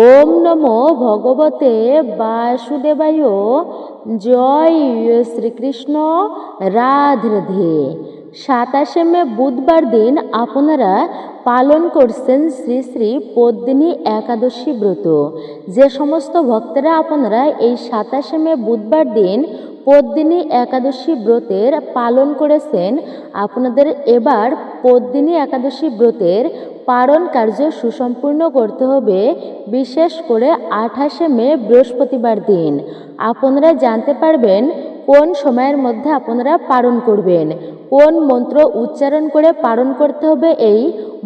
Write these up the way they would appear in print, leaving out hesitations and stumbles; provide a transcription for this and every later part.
ওম নমো ভগবতে বাসুদেবায়। জয় শ্রীকৃষ্ণ। রাধে রাধে। 27 মে বুধবার দিন আপনারা পালন করছেন শ্রী শ্রী পদ্মিনী একাদশী ব্রত। যে সমস্ত ভক্তরা আপনারা এই 27 মে বুধবার দিন পদ্মিনী একাদশী ব্রতের পালন করেছেন, আপনাদের এবার পদ্মিনী একাদশী ব্রতের পালন কার্য সুসম্পূর্ণ করতে হবে। বিশেষ করে 28 মে বৃহস্পতিবার দিন আপনারা জানতে পারবেন কোন সময়ের মধ্যে আপনারা পালন করবেন, কোন মন্ত্র উচ্চারণ করে পালন করতে হবে। এই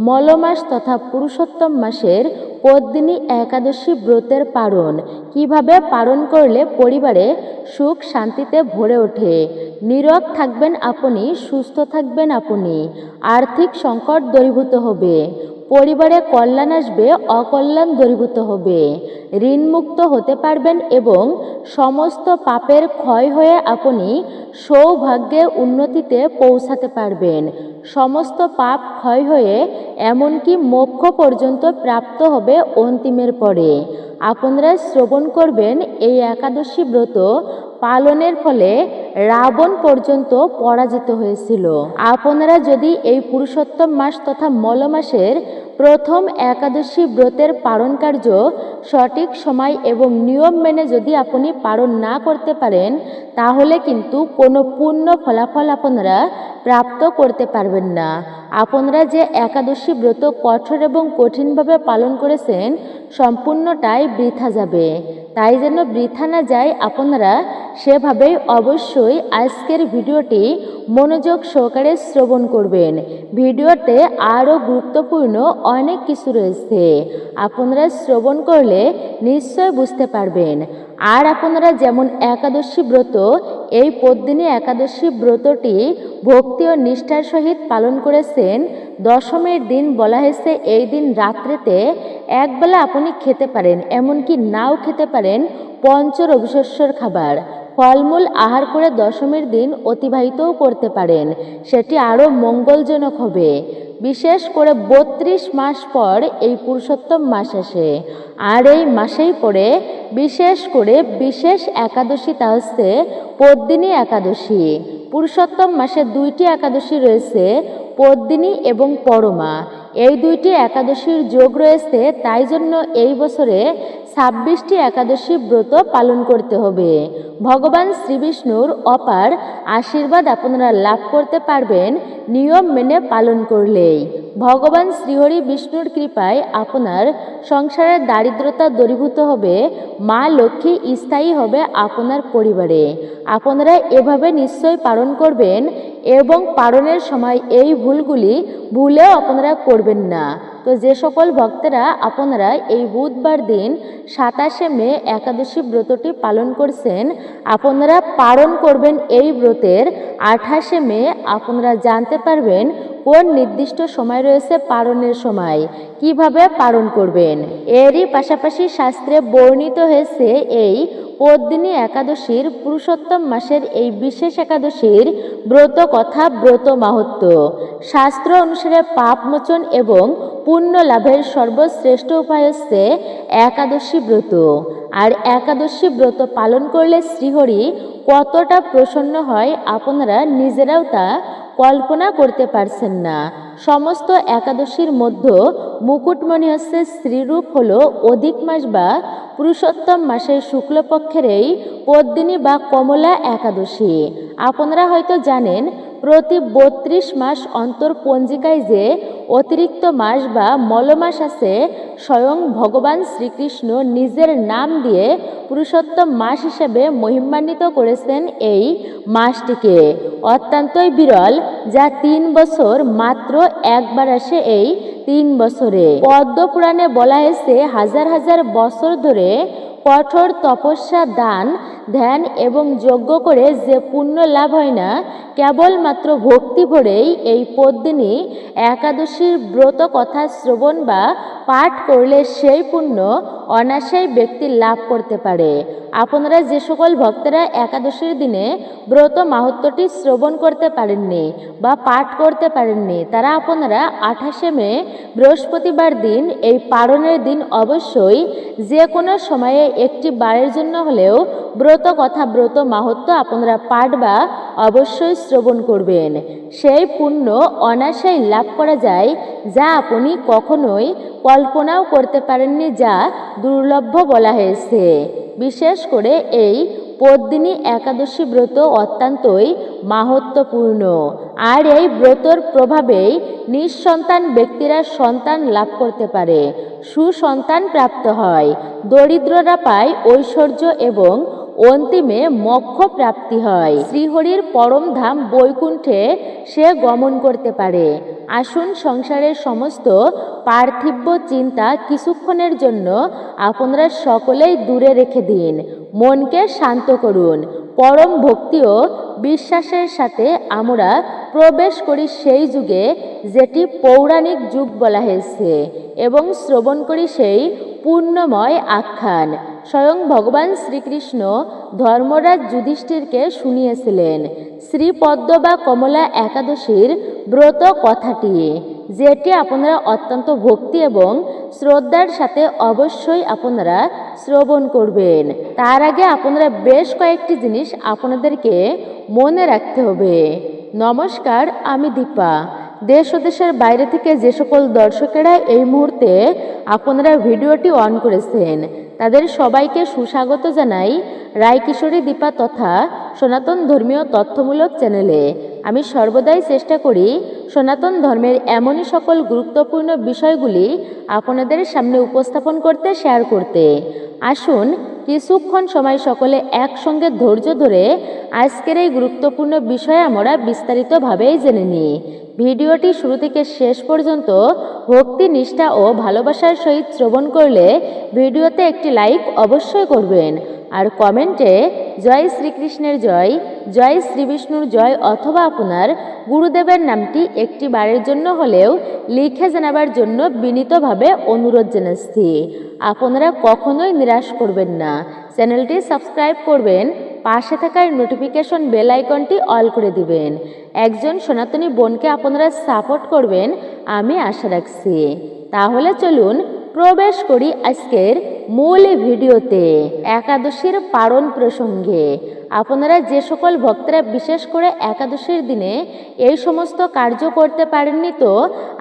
মলমাস তথা পুরুষোত্তম মাসের পদ্মিনী একাদশী ব্রতের পালন কিভাবে পালন করলে পরিবারে সুখ শান্তিতে ভরে ওঠে, নীরব থাকবেন আপনি, সুস্থ থাকবেন আপনি, আর্থিক সংকট দূরীভূত হবে, পরিবারে কল্যাণ আসবে, অকল্যাণ দূরীভূত হবে, ঋণমুক্ত হতে পারবেন এবং সমস্ত পাপের ক্ষয় হয়ে আপনি সৌভাগ্যে উন্নতিতে পৌঁছাতে পারবেন। সমস্ত পাপ ক্ষয় হয়ে এমনকি মোক্ষ পর্যন্ত প্রাপ্ত হবে অন্তিমের পরে। আপনারা শ্রবণ করবেন এই একাদশী ব্রত পালনের ফলে রাবণ পর্যন্ত পরাজিত হয়েছিল। আপনারা যদি এই পুরুষোত্তম মাস তথা মল মাসের প্রথম একাদশী ব্রতের পালন কার্য সঠিক সময় এবং নিয়ম মেনে যদি আপনি পালন না করতে পারেন, তাহলে কিন্তু কোনো পূর্ণ ফলাফল আপনারা প্রাপ্ত করতে পারবেন না। আপনারা যে একাদশী ব্রত কঠোর এবং কঠিনভাবে পালন করেছেন, সম্পূর্ণটাই বৃথা যাবে। তাই যেন বৃথা না যায়, আপনারা সেভাবেই অবশ্যই আজকের ভিডিওটি মনোযোগ সহকারে শ্রবণ করবেন। ভিডিওতে আরও গুরুত্বপূর্ণ অনেক কিছু রয়েছে, আপনারা শ্রবণ করলে নিশ্চয় বুঝতে পারবেন। আর আপনারা যেমন একাদশী ব্রত, এই পদ্মিনী একাদশী ব্রতটি ভক্তি ও নিষ্ঠার সহিত পালন করেছেন, দশমীর দিন বলা হয়েছে এই দিন রাত্রেতে একবেলা আপনি খেতে পারেন, এমনকি নাও খেতে পারেন পঞ্চ রবিশস্যর খাবার, ফলমূল আহার করে দশমীর দিন অতিবাহিতও করতে পারেন, সেটি আরও মঙ্গলজনক হবে। বিশেষ করে 32 মাস পর এই পুরুষোত্তম মাস আসে, আর এই মাসেই পড়ে বিশেষ করে বিশেষ একাদশী, তা হচ্ছে পদ্মিনী একাদশী। পুরুষোত্তম মাসে 2টি একাদশী রয়েছে, পদ্মিনী এবং পরমা। এই 2টি একাদশীর যোগ রয়েছে, তাই জন্য এই বছরে 26টি একাদশী ব্রত পালন করতে হবে। ভগবান শ্রীবিষ্ণুর অপার আশীর্বাদ আপনারা লাভ করতে পারবেন নিয়ম মেনে পালন করলেই। ভগবান শ্রীহরি বিষ্ণুর কৃপায় আপনার সংসারের দারিদ্রতা দূরীভূত হবে, মা লক্ষ্মী স্থায়ী হবে আপনার পরিবারে। আপনারা এভাবে নিশ্চয় পালন করবেন এবং পালনের সময় এই ভুলগুলি ভুলেও আপনারা করবেন না। তো যে সকল ভক্তরা আপনারা এই বুধবার দিন 27 মে একাদশী ব্রতটি পালন করছেন, আপনারা পালন করবেন এই ব্রতের 28 মে আপনারা জানতে পারবেন কোন নির্দিষ্ট সময় রয়েছে পালনের সময়, কিভাবে পালন করবেন। এরই পাশাপাশি শাস্ত্রে বর্ণিত হয়েছে এই পদ্মিনী একাদশীর পুরুষোত্তম মাসের এই বিশেষ একাদশীর ব্রত কথা, ব্রত মাহাত্ম্য। শাস্ত্র অনুসারে পাপ মোচন এবং পুণ্য লাভের সর্বশ্রেষ্ঠ উপায় হচ্ছে একাদশী ব্রত। আর একাদশী ব্রত পালন করলে শ্রীহরি কতটা প্রসন্ন হয় আপনারা নিজেরাও তা কল্পনা করতে পারছেন না। সমস্ত একাদশীর মধ্যে মুকুটমণি হচ্ছে শ্রীরূপ, হলো অধিক মাস বা পুরুষোত্তম মাসের শুক্লপক্ষের এই পদ্মিনী বা কমলা একাদশী। আপনারা হয়তো জানেন প্রতি 32 মাস অন্তর পঞ্জিকায় যে অতিরিক্ত মাস বা মলমাস আছে, স্বয়ং ভগবান শ্রীকৃষ্ণ নিজের নাম দিয়ে পুরুষোত্তম মাস হিসেবে মহিমান্বিত করেছেন এই মাসটিকে। অত্যন্তই বিরল, যা 3 বছর মাত্র একবার আসে। এই 3 বছরে পদ্ম পুরাণে বলা হয়েছে হাজার হাজার বছর ধরে কঠোর তপস্যা, দান, ধ্যান এবং যজ্ঞ করে যে পুণ্য লাভ হয় না, কেবলমাত্র ভক্তি ভরেই এই পদ্মিনী একাদশীর ব্রত কথা শ্রবণ বা পাঠ করলে সেই পুণ্য অনাশায়ী ব্যক্তি লাভ করতে পারে। আপনারা যে সকল ভক্তরা একাদশীর দিনে ব্রত মাহাত্ম্যটি শ্রবণ করতে পারেননি বা পাঠ করতে পারেননি, তারা আপনারা 28শে মে বৃহস্পতিবার দিন এই পারণের দিন অবশ্যই যে কোনো সময়ে একটি বারের জন্য হলেও ব্রত কথা ব্রত মাহাত্ম্য আপনারা পাঠ বা অবশ্যই শ্রবণ করবেন। সেই পুণ্য অনায়াসেই লাভ করা যায় যা আপনি কখনোই কল্পনাও করতে পারেননি, যা দুর্লভ বলা হয়েছে। বিশেষ করে এই পদ্মিনী একাদশী ব্রত অত্যন্তই মাহাত্ম্যপূর্ণ, আর এই ব্রতর প্রভাবেই নিঃসন্তান ব্যক্তিরা সন্তান লাভ করতে পারে, সুসন্তান প্রাপ্ত হয়, দরিদ্ররা পায় ঐশ্বর্য এবং অন্তিমে মোক্ষ প্রাপ্তি হয়, শ্রীহরির পরম ধাম বৈকুণ্ঠে সে গমন করতে পারে। আসুন সংসারের সমস্ত পার্থিব চিন্তা কিছুক্ষণের জন্য আপনারা সকলেই দূরে রেখে দিন, মনকে শান্ত করুন। পরম ভক্তি ও বিশ্বাসের সাথে আমরা প্রবেশ করি সেই যুগে যেটি পৌরাণিক যুগ বলা হয়েছে এবং শ্রবণ করি সেই পুণ্যময় আখ্যান স্বয়ং ভগবান শ্রীকৃষ্ণ ধর্মরাজ যুধিষ্ঠিরকে শুনিয়েছিলেন। শ্রীপদ্ম বা কমলা একাদশীর ব্রত কথাটি, যেটি আপনারা অত্যন্ত ভক্তি এবং শ্রদ্ধার সাথে অবশ্যই আপনারা শ্রবণ করবেন। তার আগে আপনারা বেশ কয়েকটি জিনিস আপনাদেরকে মনে রাখতে হবে। নমস্কার, আমি দীপা। দেশ ও দেশের বাইরে থেকে যে সকল দর্শকেরা এই মুহূর্তে আপনারা ভিডিওটি অন করেছেন তাদের সবাইকে সুস্বাগত জানাই রায়কিশোরী দীপা তথা সনাতন ধর্মীয় তথ্যমূলক চ্যানেলে। আমি সর্বদাই চেষ্টা করি সনাতন ধর্মের এমনই সকল গুরুত্বপূর্ণ বিষয়গুলি আপনাদের সামনে উপস্থাপন করতে, শেয়ার করতে। আসুন কিছুক্ষণ সময় সকলে একসঙ্গে ধৈর্য ধরে আজকের এই গুরুত্বপূর্ণ বিষয়ে আমরা বিস্তারিতভাবেই জেনে নিই। ভিডিওটি শুরু থেকে শেষ পর্যন্ত ভক্তি, নিষ্ঠা ও ভালোবাসার সহিত শ্রবণ করলে ভিডিওতে একটি লাইক অবশ্যই করবেন, আর কমেন্টে জয় শ্রীকৃষ্ণের জয়, জয় শ্রীবিষ্ণুর জয় অথবা আপনার গুরুদেবের নামটি একটি বারের জন্য হলেও লিখে জানাবার জন্য বিনীতভাবে অনুরোধ জানাচ্ছি। আপনারা কখনোই নিরাশ করবেন না, চ্যানেলটি সাবস্ক্রাইব করবেন, পাশে থাকার নোটিফিকেশন বেল আইকনটি অল করে দিবেন। একজন সনাতনী বোনকে আপনারা সাপোর্ট করবেন আমি আশা রাখছি। তাহলে চলুন প্রবেশ করি আজকের মূল ভিডিওতে। একাদশীর পারণ প্রসঙ্গে আপনারা যে সকল ভক্তরা বিশেষ করে একাদশীর দিনে এই সমস্ত কার্য করতে পারেননি, তো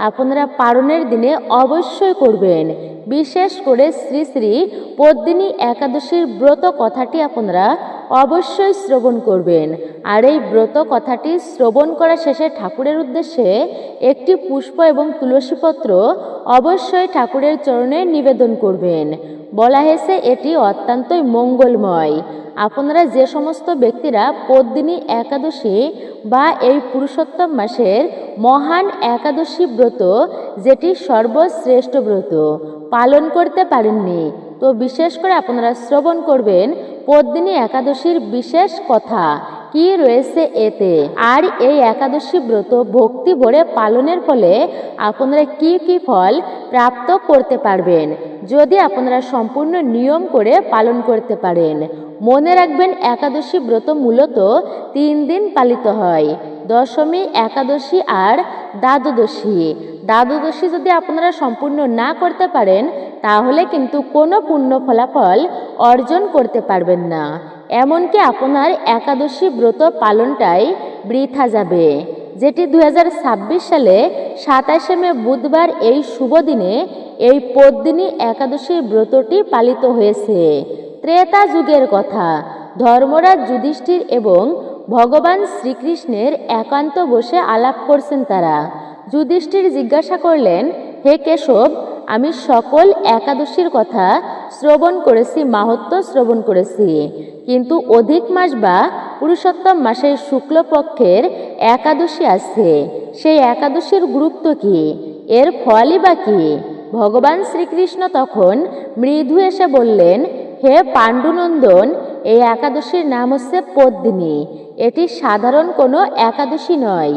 আপনারা পারণের দিনে অবশ্যই করবেন। বিশেষ করে শ্রী শ্রী পদ্মিনী একাদশীর ব্রত কথাটি আপনারা অবশ্যই শ্রবণ করবেন, আর এই ব্রত কথাটি শ্রবণ করা শেষে ঠাকুরের উদ্দেশ্যে একটি পুষ্প এবং তুলসীপত্র অবশ্যই ঠাকুরের চরণে নিবেদন করবেন। বলা হয়েছে এটি অত্যন্তই মঙ্গলময়। আপনারা যে সমস্ত ব্যক্তিরা পদ্মিনী একাদশী বা এই পুরুষোত্তম মাসের মহান একাদশী ব্রত, যেটি সর্বশ্রেষ্ঠ ব্রত, পালন করতে পারেননি, তো বিশেষ করে আপনারা শ্রবণ করবেন পদ্মিনী একাদশীর বিশেষ কথা কি রয়েছে এতে, আর এই একাদশী ব্রত ভক্তি ভরে পালনের ফলে আপনারা কি কি ফল প্রাপ্ত করতে পারবেন যদি আপনারা সম্পূর্ণ নিয়ম করে পালন করতে পারেন। মনে রাখবেন একাদশী ব্রত মূলত 3 দিন পালিত হয়, দশমী, একাদশী আর দ্বাদশী। দ্বাদশী যদি আপনারা সম্পূর্ণ না করতে পারেন তাহলে কিন্তু কোনো পূর্ণ ফলাফল অর্জন করতে পারবেন না, এমনকি আপনার একাদশী ব্রত পালনটাই বৃথা যাবে। যেটি 2026 সালে 27শে মে বুধবার এই শুভ দিনে এই পদ্মিনী একাদশীর ব্রতটি পালিত হয়েছে। ত্রেতা যুগের কথা, ধর্মরাজ যুধিষ্ঠির এবং ভগবান শ্রীকৃষ্ণের একান্ত বসে আলাপ করছেন তারা। যুধিষ্ঠির জিজ্ঞাসা করলেন, হে কেশব, আমি সকল একাদশীর কথা শ্রবণ করেছি, মাহাত্ম্য শ্রবণ করেছি, কিন্তু অধিক মাস বা পুরুষোত্তম মাসের শুক্লপক্ষের একাদশী আছে, সেই একাদশীর গুরুত্ব কি, এর ফলই বা কি? ভগবান শ্রীকৃষ্ণ তখন মৃদু এসে বললেন, হে পাণ্ডুনন্দন, এই একাদশীর নাম হচ্ছে পদ্মিনী। এটি সাধারণ কোনো একাদশী নয়,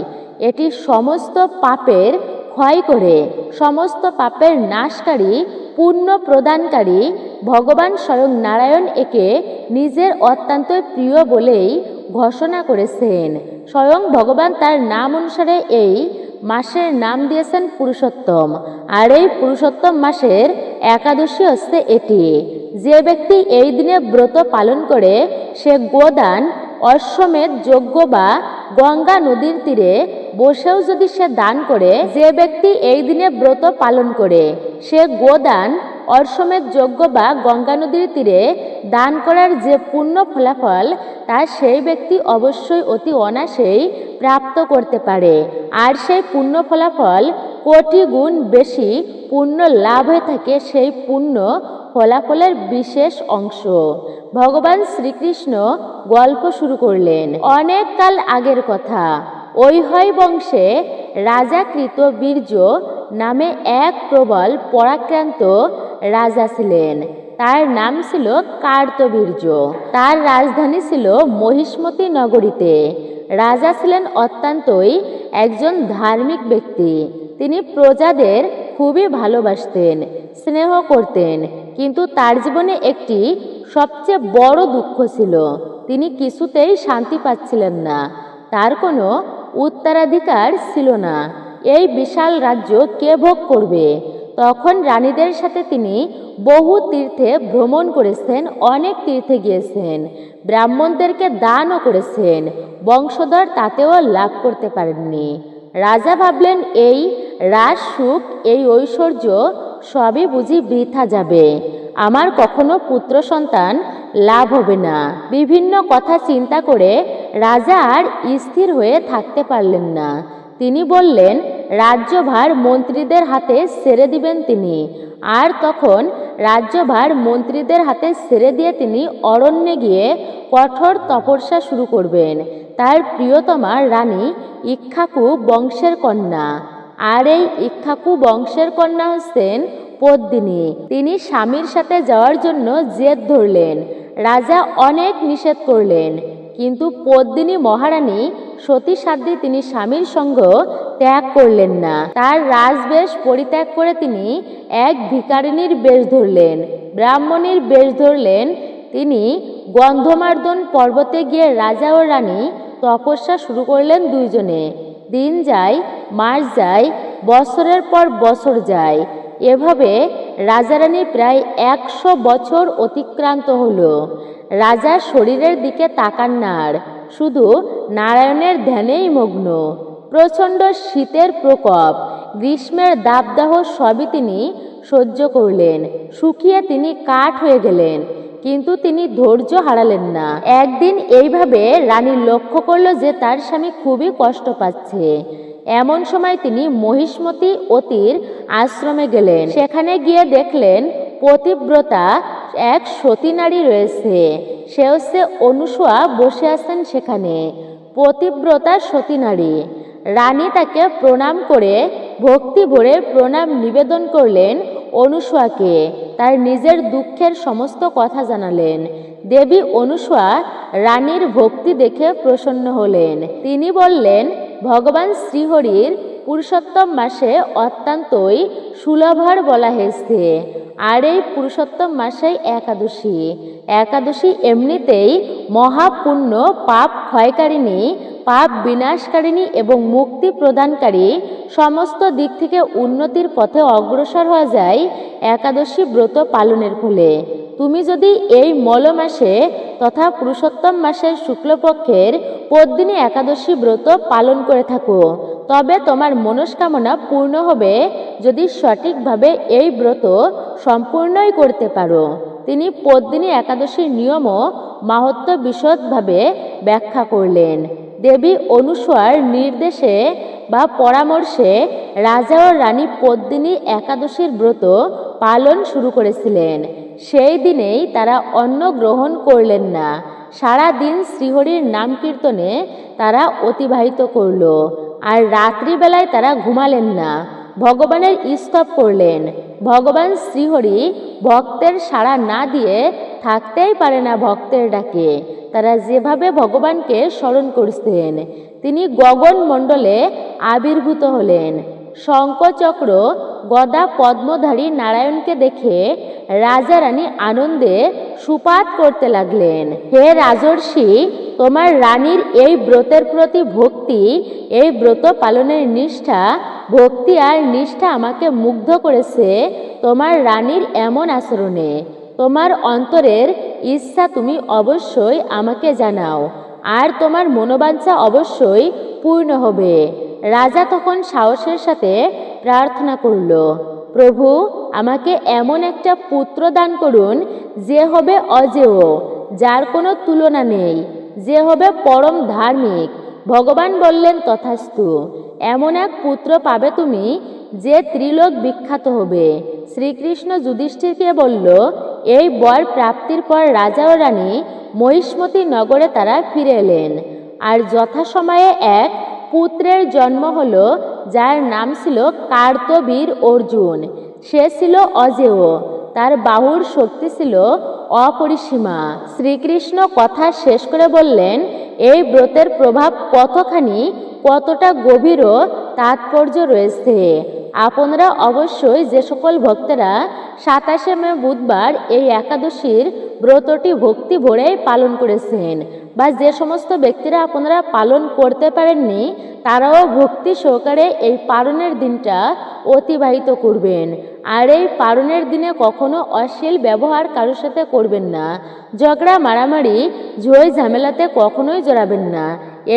এটি সমস্ত পাপের ক্ষয় করে সমস্ত পাপের নাশকারী পুণ্য প্রদানকারী ভগবান স্বয়ং নারায়ণ একে নিজের অত্যন্ত প্রিয় বলেই ঘোষণা করেছেন। স্বয়ং ভগবান তার নাম অনুসারে এই মাসের নাম দিয়েছেন পুরুষোত্তম। আর এই পুরুষোত্তম মাসের একাদশী হচ্ছে এটি। যে ব্যক্তি এই দিনে ব্রত পালন করে সে গোদান, অশ্বমেধ যজ্ঞ বা গঙ্গা নদীর তীরে বসেও যদি সে দান করে, যে ব্যক্তি এই দিনে ব্রত পালন করে সে গোদান, অশ্বমেধ যজ্ঞ বা গঙ্গা নদীর তীরে দান করার যে পুণ্য ফলাফল তা সেই ব্যক্তি অবশ্যই অতি অনায়াসেই প্রাপ্ত করতে পারে। আর সেই পুণ্য ফলাফল কোটি গুণ বেশি পুণ্য লাভ হয়ে থাকে সেই পুণ্য ফলাফলের বিশেষ অংশ। ভগবান শ্রীকৃষ্ণ গল্প শুরু করলেন। অনেক কাল আগের কথা। ঐহয় বংশে রাজা কৃতবীর্য নামে এক প্রবল পরাক্রান্ত রাজা ছিলেন। তার নাম ছিল কার্তবীর্য। তার রাজধানী ছিল মহিষ্মতি নগরীতে। রাজা ছিলেন অত্যন্তই একজন ধার্মিক ব্যক্তি। তিনি প্রজাদের খুবই ভালোবাসতেন, স্নেহ করতেন। কিন্তু তার জীবনে একটি সবচেয়ে বড় দুঃখ ছিল। তিনি কিছুতেই শান্তি পাচ্ছিলেন না। তার কোনো উত্তরাধিকার ছিল না। এই বিশাল রাজ্য কে ভোগ করবে? তখন রানীদের সাথে তিনি বহু তীর্থে ভ্রমণ করেছেন, অনেক তীর্থে গিয়েছেন, ব্রাহ্মণদেরকে দানও করেছেন, বংশধর তাতেও লাভ করতে পারেননি। রাজা ভাবলেন, এই রাজ সুখ, এই ঐশ্বর্য সবই বুঝি বৃথা যাবে। আমার কখনো পুত্র সন্তান লাভ হবে না। বিভিন্ন কথা চিন্তা করে রাজা আর স্থির হয়ে থাকতে পারলেন না। তিনি বললেন, রাজ্যভার মন্ত্রীদের হাতে ছেড়ে দিবেন তিনি। আর তখন রাজ্যভার মন্ত্রীদের হাতে ছেড়ে দিয়ে তিনি অরণ্যে গিয়ে কঠোর তপস্যা শুরু করবেন। তার প্রিয়তমা রানী ইক্ষ্বাকু বংশের কন্যা। আর এই ইক্ষ্বাকু বংশের কন্যা হচ্ছেন পদ্মিনী। তিনি স্বামীর সাথে যাওয়ার জন্য জেদ ধরলেন। রাজা অনেক নিষেধ করলেন, কিন্তু পদ্মিনী মহারানী সতীসাধ্যে তিনি স্বামীর সঙ্গ ত্যাগ করলেন না। তার রাজবেশ পরিত্যাগ করে তিনি এক ভিখারিণীর বেশ ধরলেন, ব্রাহ্মণীর বেশ ধরলেন। তিনি গন্ধমার্দন পর্বতে গিয়ে রাজা ও রানী তপস্যা শুরু করলেন দুইজনে। দিন যায়, মাস যায়, বছরের পর বছর যায়। এভাবে রাজারানী প্রায় 100 বছর অতিক্রান্ত হলো। রাজা শরীরের দিকে তাকান না, আর শুধু নারায়ণের ধ্যানেই মগ্ন। প্রচণ্ড শীতের প্রকোপ, গ্রীষ্মের দাবদাহ সবই তিনি সহ্য করলেন। শুকিয়ে তিনি কাঠ হয়ে গেলেন, কিন্তু তিনি ধৈর্য হারালেন না। একদিন এইভাবে রানী লক্ষ্য করল যে তার স্বামী খুবই কষ্ট পাচ্ছে। এমন সময় তিনি মহিষ্মতি অতির আশ্রমে গেলেন। সেখানে গিয়ে দেখলেন পতিব্রতা এক সতী নারী রয়েছে। সে হচ্ছে অনুসূয়া, বসে আছেন সেখানে। পতিব্রতা সতী নারী। রানী তাকে প্রণাম করে ভক্তি ভরে প্রণাম নিবেদন করলেন অনুসূয়াকে। তার নিজের দুঃখের সমস্ত কথা জানালেন। দেবী অনুসূয়া রানীর ভক্তি দেখে প্রসন্ন হলেন। তিনি বললেন, ভগবান শ্রীহরির পুরুষোত্তম মাসে অত্যন্তই সুলভর বলা হয়েছে। আর এই পুরুষোত্তম মাসেই একাদশী। একাদশী এমনিতেই মহাপুণ্য, পাপ ক্ষয়কারিণী, পাপ বিনাশকারিণী এবং মুক্তি প্রদানকারী, সমস্ত দিক থেকে উন্নতির পথে অগ্রসর হওয়া যায় একাদশী ব্রত পালনের ফলে। তুমি যদি এই মল মাসে তথা পুরুষোত্তম মাসের শুক্লপক্ষের পদ্মিনী একাদশী ব্রত পালন করে থাকো, তবে তোমার মনস্কামনা পূর্ণ হবে যদি সঠিকভাবে এই ব্রত সম্পূর্ণই করতে পারো। তিনি পদ্মিনী একাদশীর নিয়ম ও মাহাত্ম্য বিশদভাবে ব্যাখ্যা করলেন। দেবী অনুসূয়ার নির্দেশে বা পরামর্শে রাজা ও রানী পদ্মিনী একাদশীর ব্রত পালন শুরু করেছিলেন। সেই দিনেই তারা অন্ন গ্রহণ করলেন না। সারা দিন শ্রীহরির নাম কীর্তনে তারা অতিবাহিত করল। আর রাত্রিবেলায় তারা ঘুমালেন না, ভগবানের স্তব করলেন। ভগবান শ্রীহরি ভক্তের সাড়া না দিয়ে থাকতেই পারে না ভক্তের ডাকে। তারা যেভাবে ভগবানকে স্মরণ করছেন, তিনি গগন মণ্ডলে আবির্ভূত হলেন। শঙ্খচক্র গদা পদ্মধারী নারায়ণকে দেখে রাজা রানী আনন্দে সুপাত করতে লাগলেন। হে রাজর্ষি, তোমার রানীর এই ব্রতের প্রতি ভক্তি, এই ব্রত পালনের নিষ্ঠা, ভক্তি আর নিষ্ঠা আমাকে মুগ্ধ করেছে তোমার রানীর এমন আচরণে। তোমার অন্তরের ইচ্ছা তুমি অবশ্যই আমাকে জানাও, আর তোমার মনোবাঞ্ছা অবশ্যই পূর্ণ হবে। রাজা তখন সাহসের সাথে প্রার্থনা করল, প্রভু, আমাকে এমন একটা পুত্র দান করুন যে হবে অজেয়, যার কোনো তুলনা নেই, যে হবে পরম ধার্মিক। ভগবান বললেন, তথাস্তু। এমন এক পুত্র পাবে তুমি যে ত্রিলোক বিখ্যাত হবে। শ্রীকৃষ্ণ যুধিষ্ঠিরকে বলল, এই বর প্রাপ্তির পর রাজা ও রানী মহিষ্মতি নগরে তারা ফিরে এলেন, আর যথাসময়ে এক পুত্রের জন্ম হলো, যার নাম ছিল কার্তবীর অর্জুন। সে ছিল অজেয়, তার বাহুর শক্তি ছিল অপরিসীমা। শ্রীকৃষ্ণ কথা শেষ করে বললেন, এই ব্রতের প্রভাব কতখানি, কতটা গভীর তাৎপর্য রয়েছে। আপনারা অবশ্যই যে সকল ভক্তেরা 27শে মে বুধবার এই একাদশীর ব্রতটি ভক্তি ভরে পালন করেছেন, বা যে সমস্ত ব্যক্তিরা আপনারা পালন করতে পারেননি, তারাও ভক্তি সহকারে এই পালনের দিনটা অতিবাহিত করবেন। আর এই পালনের দিনে কখনো অশ্লীল ব্যবহার কারোর সাথে করবেন না, ঝগড়া মারামারি ঝই ঝামেলাতে কখনোই জড়াবেন না।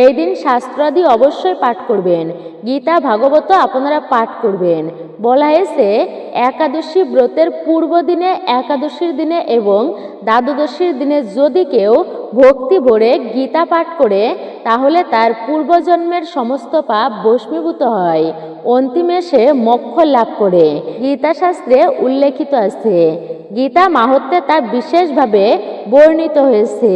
এই দিন শাস্ত্রাদি অবশ্যই পাঠ করবেন, গীতা ভাগবত আপনারা পাঠ করবেন। বলা হয়েছে, একাদশী ব্রতের পূর্ব দিনে, একাদশীর দিনে এবং দ্বাদশীর দিনে যদি কেউ ভক্তি ভরে গীতা পাঠ করে, তাহলে তার পূর্বজন্মের সমস্ত পাপ ভস্মীভূত হয়, অন্তিমে সে মোক্ষ লাভ করে। গীতা শাস্ত্রে উল্লেখিত আছে, গীতা মাহাত্ম্যে তা বিশেষভাবে বর্ণিত হয়েছে।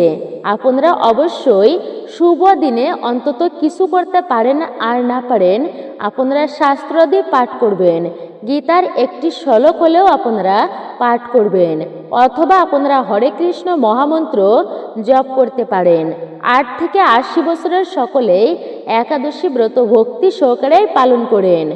আপনারা অবশ্যই শুভ দিনে অন্তত কিছু করতে পারেন আর না পারেন, আপনারা শাস্ত্রাদি পাঠ করবেন। গীতার একটি শ্লোক হলেও আপনারা পাঠ করবেন, অথবা আপনারা হরে কৃষ্ণ মহামন্ত্র জপ করতে পারেন। 8 থেকে 80 বছরের সকলেই একাদশী ব্রত ভক্তি সহকারে পালন করেন।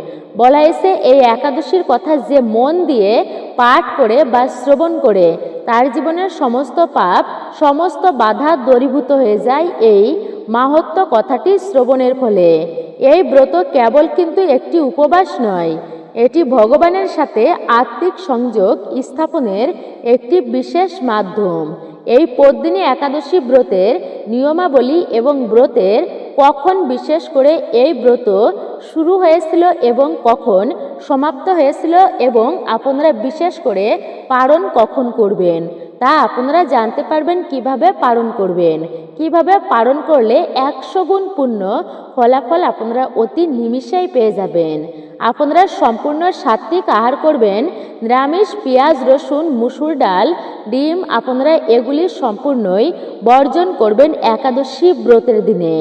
বলা হয়েছে, এই একাদশীর কথা যে মন দিয়ে পাঠ করে বা শ্রবণ করে, তার জীবনের সমস্ত পাপ, সমস্ত বাধা দূরীভূত হয়ে যায় এই মাহাত্ম্য কথাটি শ্রবণের ফলে। এই ব্রত কেবল কিন্তু একটি উপবাস নয়, এটি ভগবানের সাথে আত্মিক সংযোগ স্থাপনের একটি বিশেষ মাধ্যম। এই পদ্মিনী একাদশী ব্রতের নিয়মাবলী এবং ব্রতের কখন, বিশেষ করে এই ব্রত শুরু হয়েছিল এবং কখন সমাপ্ত হয়েছিল, এবং আপনারা বিশেষ করে পালন কখন করবেন, তা আপনারা জানতে পারবেন। কিভাবে পালন করবেন, কিভাবে পালন করলে 100 গুণ পূর্ণ ফলাফল আপনারা অতি নিমিষেই পেয়ে যাবেন। আপনারা সম্পূর্ণ সাত্বিক আহার করবেন, নিরামিষ, পেঁয়াজ, রসুন, মুসুর ডাল, ডিম আপনারা এগুলি সম্পূর্ণই বর্জন করবেন একাদশী ব্রতের দিনে,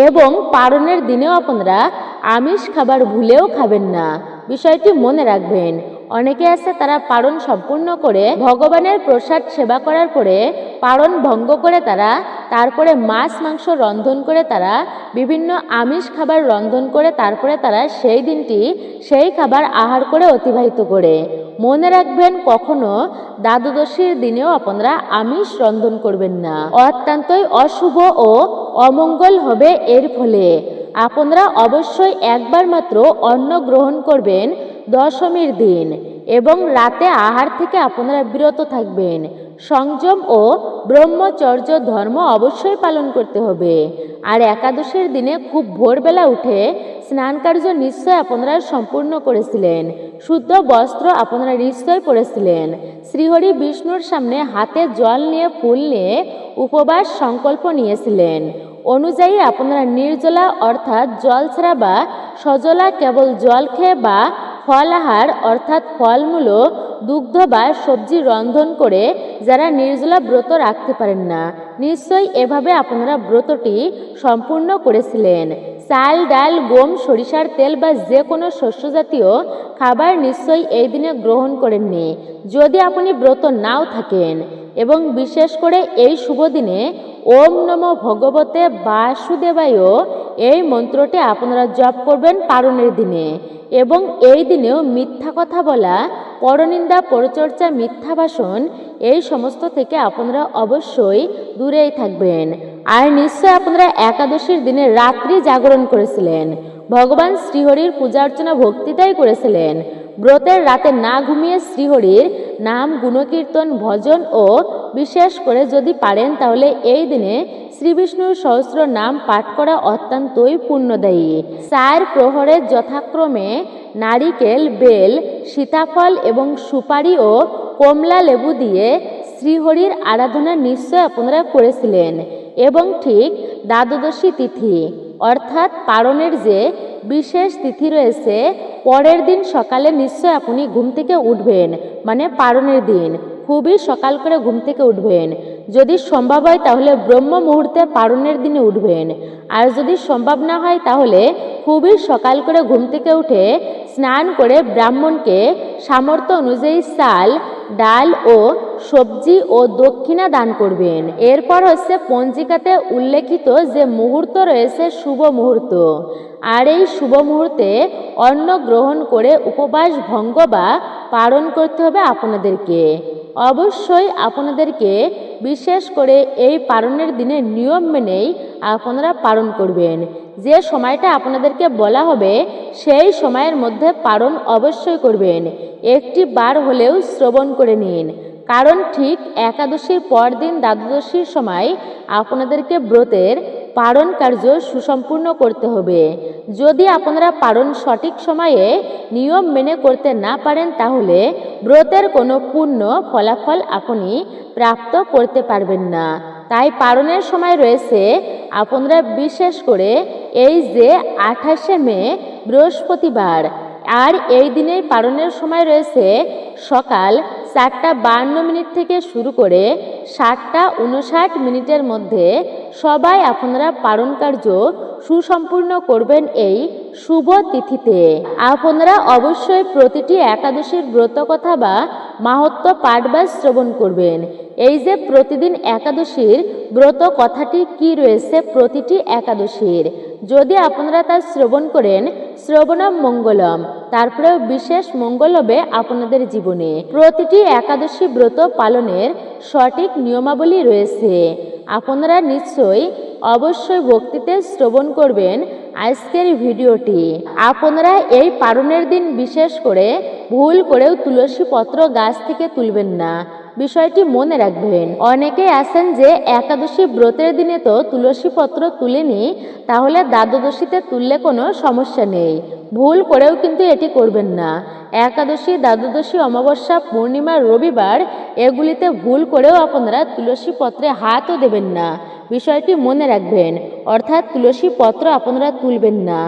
এবং পালনের দিনেও আপনারা আমিষ খাবার ভুলেও খাবেন না। বিষয়টি মনে রাখবেন। অনেকে আছে, তারা পালন সম্পূর্ণ করে ভগবানের প্রসাদ সেবা করার পরে পালন ভঙ্গ করে তারপরে মাছ মাংস রন্ধন করে, তারা বিভিন্ন আমিষ খাবার রন্ধন করে, তারপরে তারা সেই দিনটি সেই খাবার আহার করে অতিবাহিত করে। মনে রাখবেন, কখনো দ্বাদশীর দিনেও আপনারা আমিষ রন্ধন করবেন না, অত্যন্তই অশুভ ও অমঙ্গল হবে এর ফলে। আপনারা অবশ্যই একবার মাত্র অন্ন গ্রহণ করবেন দশমীর দিন, এবং রাতে আহার থেকে আপনারা বিরত থাকবেন। সংযম ও ব্রহ্মচর্য ধর্ম অবশ্যই পালন করতে হবে। আর একাদশীর দিনে খুব ভোরবেলা উঠে স্নান কার্য নিশ্চয় আপনারা সম্পূর্ণ করেছিলেন, শুদ্ধ বস্ত্র আপনারা নিশ্চয় পরেছিলেন, শ্রীহরি বিষ্ণুর সামনে হাতে জল নিয়ে, ফুল নিয়ে উপবাস সংকল্প নিয়েছিলেন। অনুযায়ী আপনারা নির্জলা অর্থাৎ জল ছাড়া বা সজলা কেবল জল খেয়ে বা ফলাহার অর্থাৎ ফলমূল, দুগ্ধ বা সবজি রন্ধন করে যারা নির্জলা ব্রত রাখতে পারেন না, নিশ্চয়ই এভাবে আপনারা ব্রতটি সম্পূর্ণ করেছিলেন। চাল, ডাল, গম, সরিষার তেল বা যে কোনো শস্য জাতীয় খাবার নিশ্চয়ই এই দিনে গ্রহণ করেননি, যদি আপনি ব্রত নাও থাকেন। এবং বিশেষ করে এই শুভ দিনে ওম নমো ভগবতে বাসুদেবায় এই মন্ত্রটি আপনারা জপ করবেন পালনের দিনে। এবং এই দিনেও মিথ্যা কথা বলা, পরনিন্দা, পরচর্চা, মিথ্যা ভাষণ এই সমস্ত থেকে আপনারা অবশ্যই দূরেই থাকবেন। আর নিশ্চয় আপনারা একাদশীর দিনে রাত্রি জাগরণ করেছিলেন, ভগবান শ্রীহরির পূজা অর্চনা ভক্তিটাই করেছিলেন। ব্রতের রাতে না ঘুমিয়ে শ্রীহরির নাম, গুণকীর্তন, ভজন ও বিশেষ করে যদি পারেন তাহলে এই দিনে শ্রীবিষ্ণুর সহস্র নাম পাঠ করা অত্যন্তই পুণ্যদায়ী। 4 প্রহরে যথাক্রমে নারিকেল, বেল, সীতাফল এবং সুপারি ও কমলা লেবু দিয়ে শ্রীহরির আরাধনা নিশ্চয় আপনারা করেছিলেন। এবং ঠিক দ্বাদশী তিথি অর্থাৎ পারণের যে বিশেষ তিথি রয়েছে, পরের দিন সকালে নিশ্চয় আপনি ঘুম থেকে উঠবেন, মানে পারণের দিন খুবই সকাল করে ঘুম থেকে উঠবেন। যদি সম্ভব হয় তাহলে ব্রহ্ম মুহূর্তে পারণের দিনে উঠবেন, আর যদি সম্ভব না হয় তাহলে খুবই সকাল করে ঘুম থেকে উঠে স্নান করে ব্রাহ্মণকে সামর্থ্য অনুযায়ী চাল, ডাল ও সবজি ও দক্ষিণা দান করবেন। এরপর হচ্ছে পঞ্জিকাতে উল্লেখিত যে মুহূর্ত রয়েছে শুভ মুহূর্ত, আর এই শুভ মুহূর্তে অন্ন গ্রহণ করে উপবাস ভঙ্গ বা পালন করতে হবে আপনাদেরকে। অবশ্যই আপনাদেরকে বিশেষ করে এই পালনের দিনে নিয়ম মেনেই আপনারা পালন করবেন। যে সময়টা আপনাদেরকে বলা হবে সেই সময়ের মধ্যে পালন অবশ্যই করবেন। একটি বার হলেও শ্রবণ করে নিন, কারণ ঠিক একাদশীর পর দিন দ্বাদশীর সময় আপনাদেরকে ব্রতের পালন কার্য সুসম্পূর্ণ করতে হবে। যদি আপনারা পালন সঠিক সময়ে নিয়ম মেনে করতে না পারেন তাহলে ব্রতের কোনো পূর্ণ ফলাফল আপনি প্রাপ্ত করতে পারবেন না। তাই পালনের সময় রয়েছে আপনারা বিশেষ করে এই যে 28শে মে বৃহস্পতিবার, আর এই দিনেই পালনের সময় রয়েছে সকাল 4:52 থেকে শুরু করে 7:59 মধ্যে। সবাই আপনারা পালন কার্য সুসম্পূর্ণ করবেন এই শুভ তিথিতে। আপনারা অবশ্যই প্রতিটি একাদশীর ব্রত কথা বা মাহাত্ম্য পাঠ বা শ্রবণ করবেন। এই যে প্রতিদিন একাদশীর ব্রত কথাটি কি রয়েছে প্রতিটি একাদশীর, যদি আপনারা তা শ্রবণ করেন, শ্রবণম মঙ্গলম, তারপরেও বিশেষ মঙ্গল হবে আপনাদের জীবনে। প্রতিটি একাদশী ব্রত পালনের সঠিক নিয়মাবলী রয়েছে। আপনারা নিশ্চয়ই অবশ্যই ভক্তিতে শ্রবণ করবেন আজকের ভিডিওটি। আপনারা এই পালনের দিন বিশেষ করে ভুল করেও তুলসী পত্র গাছ থেকে তুলবেন না, বিষয়টি মনে রাখবেন। অনেকেই আছেন যে একাদশী ব্রতের দিনে তো তুলসী পত্র তুলেনি, তাহলে দ্বাদশীতে তুললে কোনো সমস্যা নেই। ভুল করেও কিন্তু এটি করবেন না। একাদশী, দ্বাদশী, অমাবস্যা, পূর্ণিমা, রবিবার এগুলিতে ভুল করেও আপনারা তুলসী পত্রে হাতও দেবেন না, বিষয়টি মনে রাখবেন। অর্থাৎ তুলসী পত্র আপনারা তুলবেন না,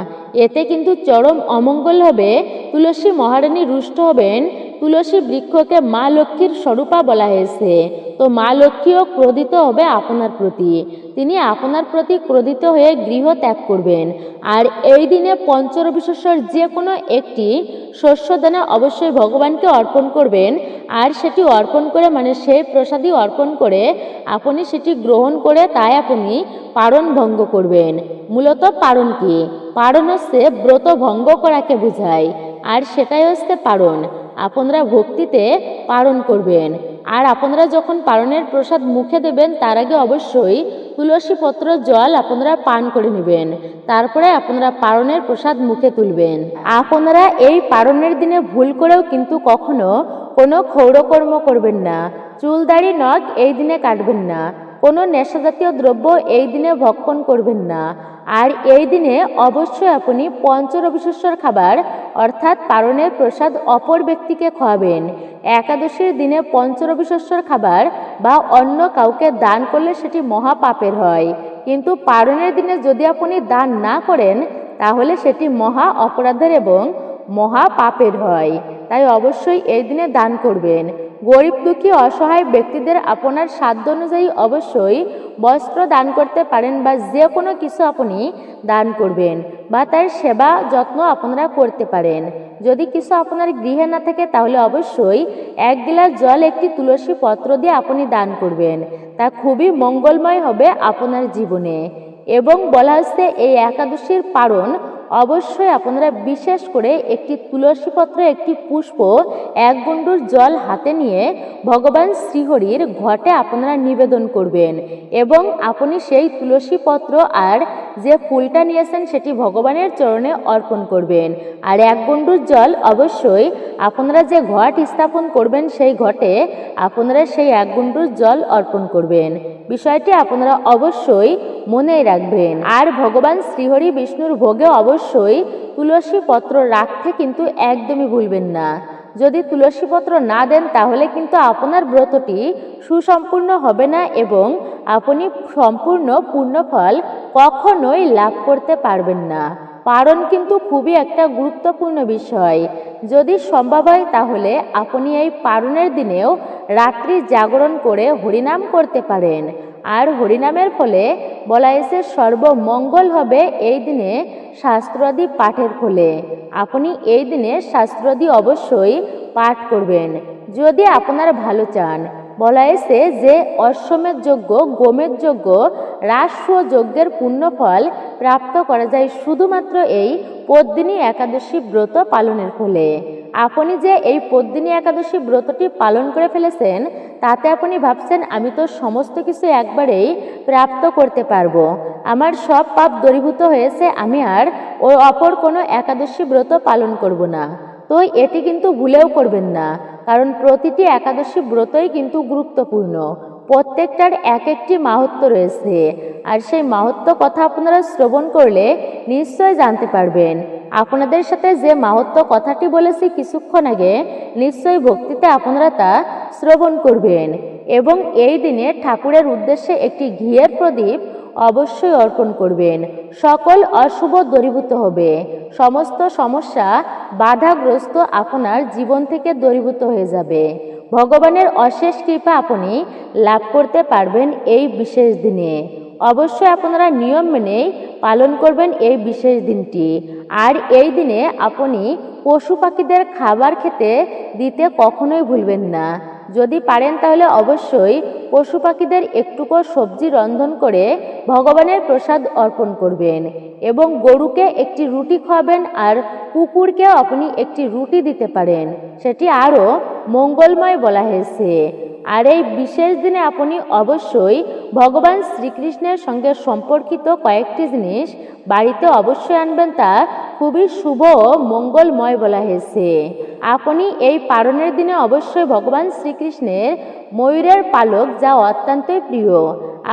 এতে কিন্তু চরম অমঙ্গল হবে। তুলসী মহারানী রুষ্ট হবেন। তুলসী বৃক্ষকে মা লক্ষ্মীর স্বরূপা বলা হয়েছে, তো মা লক্ষ্মীও ক্রোধিত হবে আপনার প্রতি। তিনি আপনার প্রতি ক্রোধিত হয়ে গৃহ ত্যাগ করবেন। আর এই দিনে পঞ্চরবি শস্যের যে কোনো একটি শস্যদানা অবশ্যই ভগবানকে অর্পণ করবেন। আর সেটি অর্পণ করে মানে সেই প্রসাদই অর্পণ করে আপনি সেটি গ্রহণ করে তাই আপনি পারণ ভঙ্গ করবেন। মূলত পারণ কি? পারণ হচ্ছে ব্রত ভঙ্গ করাকে বোঝায়, আর সেটাই হচ্ছে পারণ। আপনারা ভক্তিতে পালন করবেন। আর আপনারা যখন পালনের প্রসাদ মুখে দেবেন তার আগে অবশ্যই তুলসী পত্র জল আপনারা পান করে নেবেন, তারপরে আপনারা পালনের প্রসাদ মুখে তুলবেন। আপনারা এই পালনের দিনে ভুল করেও কিন্তু কখনো কোনো ক্ষৌরকর্ম করবেন না, চুল দাড়ি নখ এই দিনে কাটবেন না, কোনো নেশাজাতীয় দ্রব্য এই দিনে ভক্ষণ করবেন না। আর এই দিনে অবশ্যই আপনি পঞ্চরবি শস্যের খাবার অর্থাৎ পালনের প্রসাদ অপর ব্যক্তিকে খাওয়াবেন। একাদশীর দিনে পঞ্চরবি শস্যের খাবার বা অন্য কাউকে দান করলে সেটি মহাপাপের হয়, কিন্তু পালনের দিনে যদি আপনি দান না করেন তাহলে সেটি মহা অপরাধের এবং মহাপাপের হয়। তাই অবশ্যই এই দিনে দান করবেন। গরিব, দুঃখী, অসহায় ব্যক্তিদের আপনার সাধ্য অনুযায়ী অবশ্যই বস্ত্র দান করতে পারেন বা যে কোনো কিছু আপনি দান করবেন বা তার সেবা যত্ন আপনারা করতে পারেন। যদি কিছু আপনার গৃহে না থাকে তাহলে অবশ্যই 1 গ্লাস জল একটি তুলসী পত্র দিয়ে আপনি দান করবেন, তা খুবই মঙ্গলময় হবে আপনার জীবনে। এবং বলা হচ্ছে এই একাদশীর পালন অবশ্যই আপনারা বিশেষ করে একটি তুলসী পত্র, একটি পুষ্প, 1 গণ্ডূর জল হাতে নিয়ে ভগবান শ্রীহরির ঘটে আপনারা নিবেদন করবেন এবং আপনি সেই তুলসী পত্র আর যে ফুলটা নিয়েছেন সেটি ভগবানের চরণে অর্পণ করবেন। আর 1 গণ্ডূর জল অবশ্যই আপনারা যে ঘট স্থাপন করবেন সেই ঘটে আপনারা সেই 1 গণ্ডূর জল অর্পণ করবেন। বিষয়টি আপনারা অবশ্যই মনে রাখবেন। আর ভগবান শ্রীহরি বিষ্ণুর ভোগে অবশ্যই তুলসী পত্র রাখতে কিন্তু একদমই ভুলবেন না। যদি তুলসী পত্র না দেন তাহলে কিন্তু আপনার ব্রতটি সুসম্পূর্ণ হবে না এবং আপনি সম্পূর্ণ পূর্ণফল কখনোই লাভ করতে পারবেন না। পারণ কিন্তু খুবই একটা গুরুত্বপূর্ণ বিষয়। যদি সম্ভব হয় তাহলে আপনি এই পারণের দিনেও রাত্রি জাগরণ করে হরিনাম করতে পারেন। আর হরিনামের ফলে বলা হয়েছে সর্বমঙ্গল হবে এই দিনে শাস্ত্রাদি পাঠের ফলে। আপনি এই দিনে শাস্ত্রাদি অবশ্যই পাঠ করবেন যদি আপনারা ভালো চান। বলা হয়েছে যে অশ্বমেধ যজ্ঞ, গোমেধ যজ্ঞ, রাষ্ট্র যজ্ঞের পুণ্যফল প্রাপ্ত করা যায় শুধুমাত্র এই পদ্মিনী একাদশী ব্রত পালনের ফলে। আপনি যে এই পদ্মিনী একাদশী ব্রতটি পালন করে ফেলেছেন তাতে আপনি ভাবছেন আমি তো সমস্ত কিছু একবারেই প্রাপ্ত করতে পারবো, আমার সব পাপ দূরীভূত হয়েছে, আমি আর অপর কোনো একাদশী ব্রত পালন করব না। তো এটি কিন্তু ভুলেও করবেন না, কারণ প্রতিটি একাদশী ব্রতই কিন্তু গুরুত্বপূর্ণ। প্রত্যেকটার এক একটি মাহাত্ম্য রয়েছে আর সেই মাহাত্ম্য কথা আপনারা শ্রবণ করলে নিশ্চয় জানতে পারবেন। আপনাদের সাথে যে মাহাত্ম্য কথাটি বলেছি কিছুক্ষণ আগে, নিশ্চয়ই ভক্তিতে আপনারা তা শ্রবণ করবেন এবং এই দিনে ঠাকুরের উদ্দেশ্যে একটি ঘিয়ের প্রদীপ অবশ্যই অর্পণ করবেন। সকল অশুভ দূরীভূত হবে, সমস্ত সমস্যা বাধাগ্রস্ত আপনার জীবন থেকে দূরীভূত হয়ে যাবে। ভগবানের অশেষ কৃপা আপনি লাভ করতে পারবেন এই বিশেষ দিনে। অবশ্যই আপনারা নিয়ম মেনে পালন করবেন এই বিশেষ দিনটি। আর এই দিনে আপনি পশু পাখিদের খাবার খেতে দিতে কখনোই ভুলবেন না। যদি পারেন তাহলে অবশ্যই পশু পাখিদের একটুকু সবজি রন্ধন করে ভগবানের প্রসাদ অর্পণ করবেন এবং গরুকে একটি রুটি খাওয়াবেন আর কুকুরকেও আপনি একটি রুটি দিতে পারেন, সেটি আরও মঙ্গলময় বলা হয়েছে। আর এই বিশেষ দিনে আপনি অবশ্যই ভগবান শ্রীকৃষ্ণের সঙ্গে সম্পর্কিত কয়েকটি জিনিস বাড়িতে অবশ্যই আনবেন, তা খুবই শুভ মঙ্গলময় বলা হয়েছে। আপনি এই পারণের দিনে অবশ্যই ভগবান শ্রীকৃষ্ণের ময়ূরের পালক, যা অত্যন্তই প্রিয়,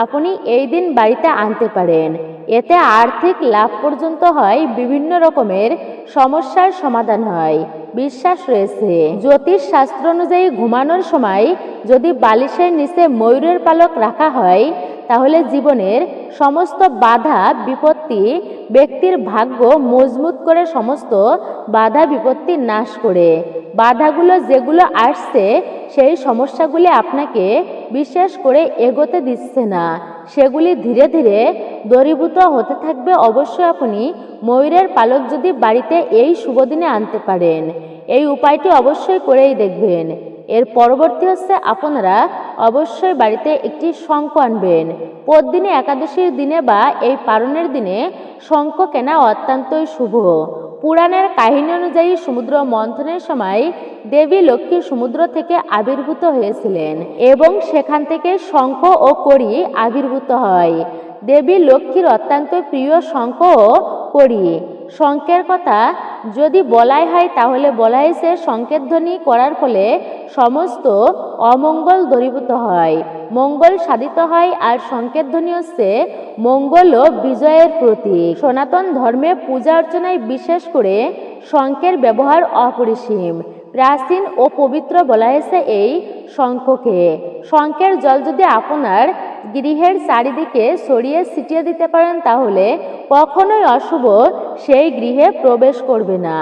আপনি এই দিন বাড়িতে আনতে পারেন। এতে আর্থিক লাভ পর্যন্ত হয়, বিভিন্ন রকমের সমস্যার সমাধান হয়, বিশ্বাস রয়েছে। জ্যোতিষ শাস্ত্র অনুযায়ী ঘুমানোর সময় যদি বালিশের নিচে ময়ূরের পালক রাখা হয় তাহলে জীবনের সমস্ত বাধা বিপত্তি, ব্যক্তির ভাগ্য মজবুত করে, সমস্ত বাধা বিপত্তি নাশ করে, বাধাগুলো যেগুলো আসছে সেই সমস্যাগুলি আপনাকে বিশেষ করে এগোতে দিচ্ছে না, সেগুলি ধীরে ধীরে দূরীভূত হতে থাকবে। অবশ্যই আপনি ময়ূরের পালক যদি বাড়িতে এই শুভ দিনে আনতে পারেন, এই উপায়টি অবশ্যই করেই দেখবেন। এর পরবর্তী হচ্ছে আপনারা অবশ্যই বাড়িতে একটি শঙ্খ আনবেন। পদ্মিনী একাদশীর দিনে বা এই পারণের দিনে শঙ্খ কেনা অত্যন্তই শুভ। পুরাণের কাহিনী অনুযায়ী সমুদ্র মন্থনের সময় দেবী লক্ষ্মী সমুদ্র থেকে আবির্ভূত হয়েছিলেন এবং সেখান থেকে শঙ্খ ও কড়ি আবির্ভূত হয়। দেবী লক্ষ্মীর অত্যন্ত প্রিয় শঙ্খ ও কড়ি। শঙ্খের কথা যদি বলাই হয় তাহলে বলা হয়েছে শঙ্খের ধ্বনি করার ফলে সমস্ত অমঙ্গল দূরীভূত হয়, মঙ্গল সাধিত হয়। আর শঙ্খের ধ্বনি হচ্ছে মঙ্গল ও বিজয়ের প্রতীক। সনাতন ধর্মে পূজা অর্চনায় বিশেষ করে শঙ্খের ব্যবহার অপরিসীম, প্রাচীন ও পবিত্র বলা হয়েছে এই শঙ্খকে। শঙ্খের জল যদি আপনার গৃহের চারিদিকে ছড়িয়ে ছিটিয়ে দিতে পারেন তাহলে কখনোই অশুভ সেই গৃহে প্রবেশ করবে না।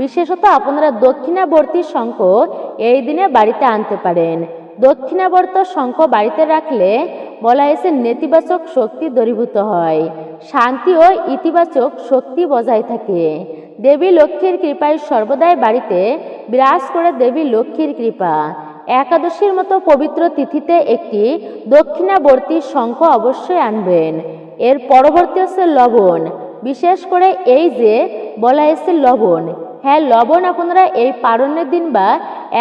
বিশেষত আপনারা দক্ষিণাবর্তী শঙ্খ এই দিনে বাড়িতে আনতে পারেন। দক্ষিণাবর্ত শঙ্খ বাড়িতে রাখলে বলা হয়েছে নেতিবাচক শক্তি দূরীভূত হয়, শান্তি ও ইতিবাচক শক্তি বজায় থাকে। দেবী লক্ষ্মীর কৃপায় সর্বদাই বাড়িতে বিরাজ করে দেবী লক্ষ্মীর কৃপা। একাদশীর মতো পবিত্র তিথিতে একটি দক্ষিণাবর্তী শঙ্খ অবশ্যই আনবেন। এর পরবর্তী হচ্ছে লবণ। বিশেষ করে এই যে বলা হয়েছে লবণ, হ্যাঁ লবণ আপনারা এই পারণের দিন বা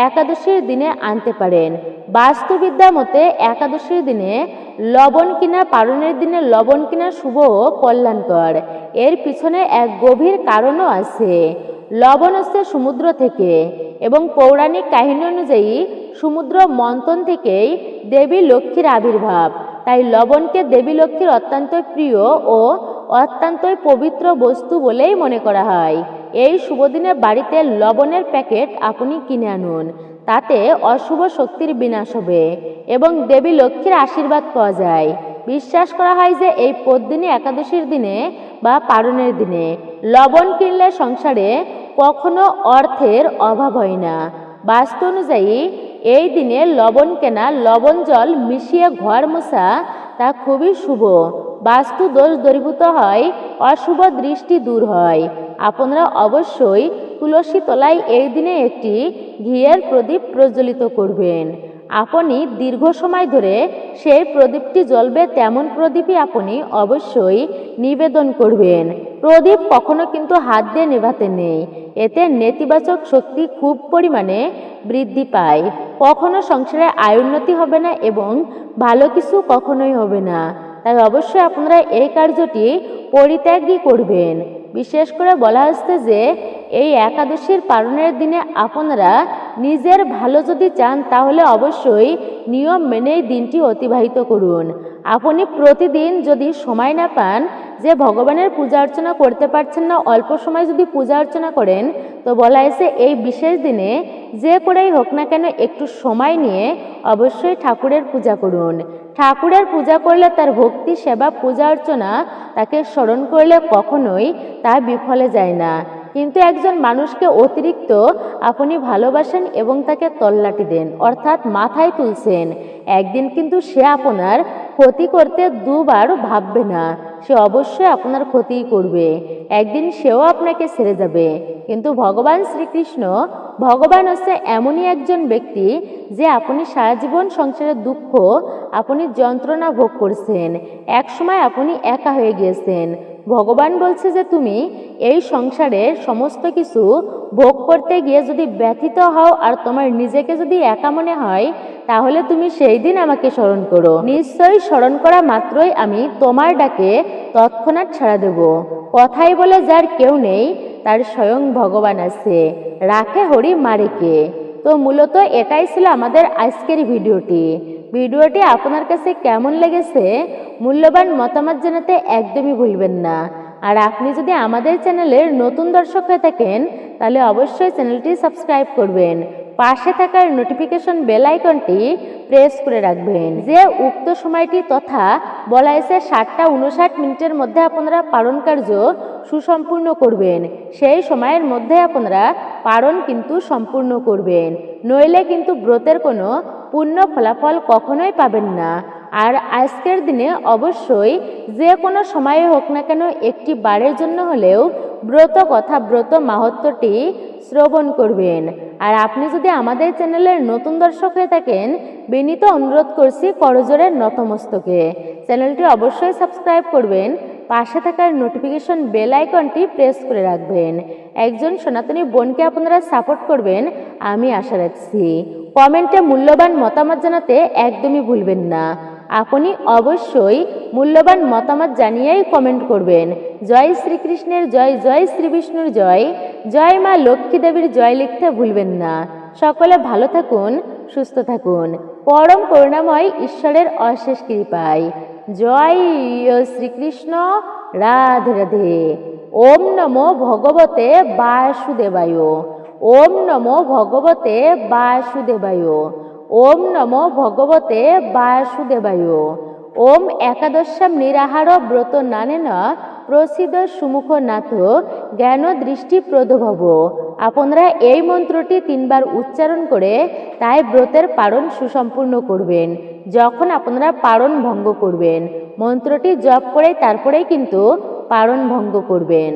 একাদশীর দিনে আনতে পারেন। বাস্তুবিদ্যা মতে একাদশীর দিনে লবণ কিনা, পারণের দিনে লবণ কিনা শুভ ও কল্যাণকর। এর পিছনে এক গভীর কারণও আছে। লবণ হচ্ছে সমুদ্র থেকে এবং পৌরাণিক কাহিনী অনুযায়ী সমুদ্র মন্থন থেকেই দেবী লক্ষ্মীর আবির্ভাব। তাই লবণকে দেবী লক্ষ্মীর অত্যন্ত প্রিয় ও অত্যন্তই পবিত্র বস্তু বলেই মনে করা হয়। এই শুভ দিনে বাড়িতে লবণের প্যাকেট আপনি কিনে আনুন, তাতে অশুভ শক্তির বিনাশ হবে এবং দেবী লক্ষ্মীর আশীর্বাদ পাওয়া যায়। বিশ্বাস করা হয় যে এই পদ্মিনী একাদশীর দিনে বা পারণের দিনে লবণ কিনলে সংসারে কখনো অর্থের অভাব হয় না। বাস্তু অনুযায়ী এই দিনে লবণ কেনা, লবণ জল মিশিয়ে ঘর মোছা তা খুবই শুভ। বাস্তু দোষ দূরীভূত হয়, অশুভ দৃষ্টি দূর হয়। আপনারা অবশ্যই তুলসী তলায় এই দিনে একটি ঘিয়ের প্রদীপ প্রজ্বলিত করবেন। আপনি দীর্ঘ সময় ধরে সেই প্রদীপটি জ্বলবে তেমন প্রদীপই আপনি অবশ্যই নিবেদন করবেন। প্রদীপ কখনো কিন্তু হাত দিয়ে নেভাতে নেই, এতে নেতিবাচক শক্তি খুব পরিমাণে বৃদ্ধি পায়। কখনো সংসারে আয় উন্নতি হবে না এবং ভালো কিছু কখনোই হবে না। তাই অবশ্যই আপনারা এই কার্যটি পরিত্যাগই করবেন। বিশেষ করে বলা হচ্ছে যে এই একাদশীর পালনের দিনে আপনারা নিজের ভালো যদি চান তাহলে অবশ্যই নিয়ম মেনেই দিনটি অতিবাহিত করুন। আপনি প্রতিদিন যদি সময় না পান, যে ভগবানের পূজা অর্চনা করতে পারছেন না, অল্প সময় যদি পূজা অর্চনা করেন, তো বলা হয়েছে এই বিশেষ দিনে যে করেই হোক না কেন একটু সময় নিয়ে অবশ্যই ঠাকুরের পূজা করুন। ঠাকুরের পূজা করলে তার ভক্তি, সেবা, পূজা অর্চনা তাকে স্মরণ করলে কখনোই তা বিফলে যায় না। কিন্তু একজন মানুষকে অতিরিক্ত আপনি ভালোবাসেন এবং তাকে তল্লাটি দেন, অর্থাৎ মাথায় তুলছেন, একদিন কিন্তু সে আপনার ক্ষতি করতে দুবার ভাববে না, সে অবশ্যই আপনার ক্ষতিই করবে। একদিন সেও আপনাকে ছেড়ে যাবে। কিন্তু ভগবান শ্রীকৃষ্ণ, ভগবান হচ্ছে এমনই একজন ব্যক্তি যে আপনি সারা জীবন সংসারের দুঃখ, আপনি যন্ত্রণা ভোগ করছেন, এক সময় আপনি একা হয়ে গিয়েছেন। ভগবান বলছে যে তুমি এই সংসারের সমস্ত কিছু ভোগ করতে গিয়ে যদি ব্যথিত হও আর তোমার নিজেকে যদি একা মনে হয়, তাহলে তুমি সেই দিন আমাকে স্মরণ করো। নিশ্চয়ই স্মরণ করা মাত্রই আমি তোমার ডাকে তৎক্ষণাৎ সাড়া দেব। কথাই বলে যার কেউ নেই, তার স্বয়ং ভগবান আছে, রাখে হরি মারে কে। তো মূলত এটাই ছিল আমাদের আজকের ভিডিওটি আপনার কাছে কেমন লেগেছে মূল্যবান মতামত জানাতে একদমই ভুলবেন না। আর আপনি যদি আমাদের চ্যানেলের নতুন দর্শক হয়ে থাকেন তাহলে অবশ্যই চ্যানেলটি সাবস্ক্রাইব করবেন, পাশে থাকার নোটিফিকেশন বেল আইকনটি প্রেস করে রাখবেন। যে উক্ত সময়টি তথা বলা হয়েছে 7টা 59 মধ্যে আপনারা পালন কার্য সুসম্পূর্ণ করবেন, সেই সময়ের মধ্যে আপনারা পালন কিন্তু সম্পূর্ণ করবেন, নইলে কিন্তু ব্রতের কোনো পূর্ণ ফলাফল কখনোই পাবেন না। আর আজকের দিনে অবশ্যই যে কোনো সময়ে হোক না কেন একটি বারের জন্য হলেও ব্রত কথা, ব্রত মাহাত্ম্যটি শ্রবণ করবেন। আর আপনি যদি আমাদের চ্যানেলের নতুন দর্শক হয়ে থাকেন, বিনীত অনুরোধ করছি করজোড়ে নতমস্তকে চ্যানেলটি অবশ্যই সাবস্ক্রাইব করবেন, পাশে থাকার নোটিফিকেশন বেল আইকনটি প্রেস করে রাখবেন। একজন সনাতনী বোনকে আপনারা সাপোর্ট করবেন আমি আশা রাখছি। কমেন্টে মূল্যবান মতামত জানাতে একদমই ভুলবেন না। আপনি অবশ্যই মূল্যবান মতামত জানিয়েই কমেন্ট করবেন। জয় শ্রীকৃষ্ণের জয়, জয় শ্রী বিষ্ণুর জয়, জয় মা লক্ষ্মী দেবীর জয় লিখতে ভুলবেন না। সকলে ভালো থাকুন, সুস্থ থাকুন, পরম করুণাময় ঈশ্বরের অশেষ কৃপায়। জয় শ্রীকৃষ্ণ, রাধে রাধে। ওম নমো ভগবতে বাসুদেবায়, ওম নমো ভগবতে বাসুদেবায়, ওম নমো ভগবতে বাসুদেবায়। ওম একাদশাম নিরাহার ব্রত নানেন প্রসিদ্ধ সুমুখ নাথ জ্ঞান দৃষ্টি প্রদভব। আপনারা এই মন্ত্রটি 3বার উচ্চারণ করে তাই ব্রতের পালন সুসম্পূর্ণ করবেন। যখন আপনারা পালন ভঙ্গ করবেন, মন্ত্রটি জপ করে তারপরেই কিন্তু পালন ভঙ্গ করবেন।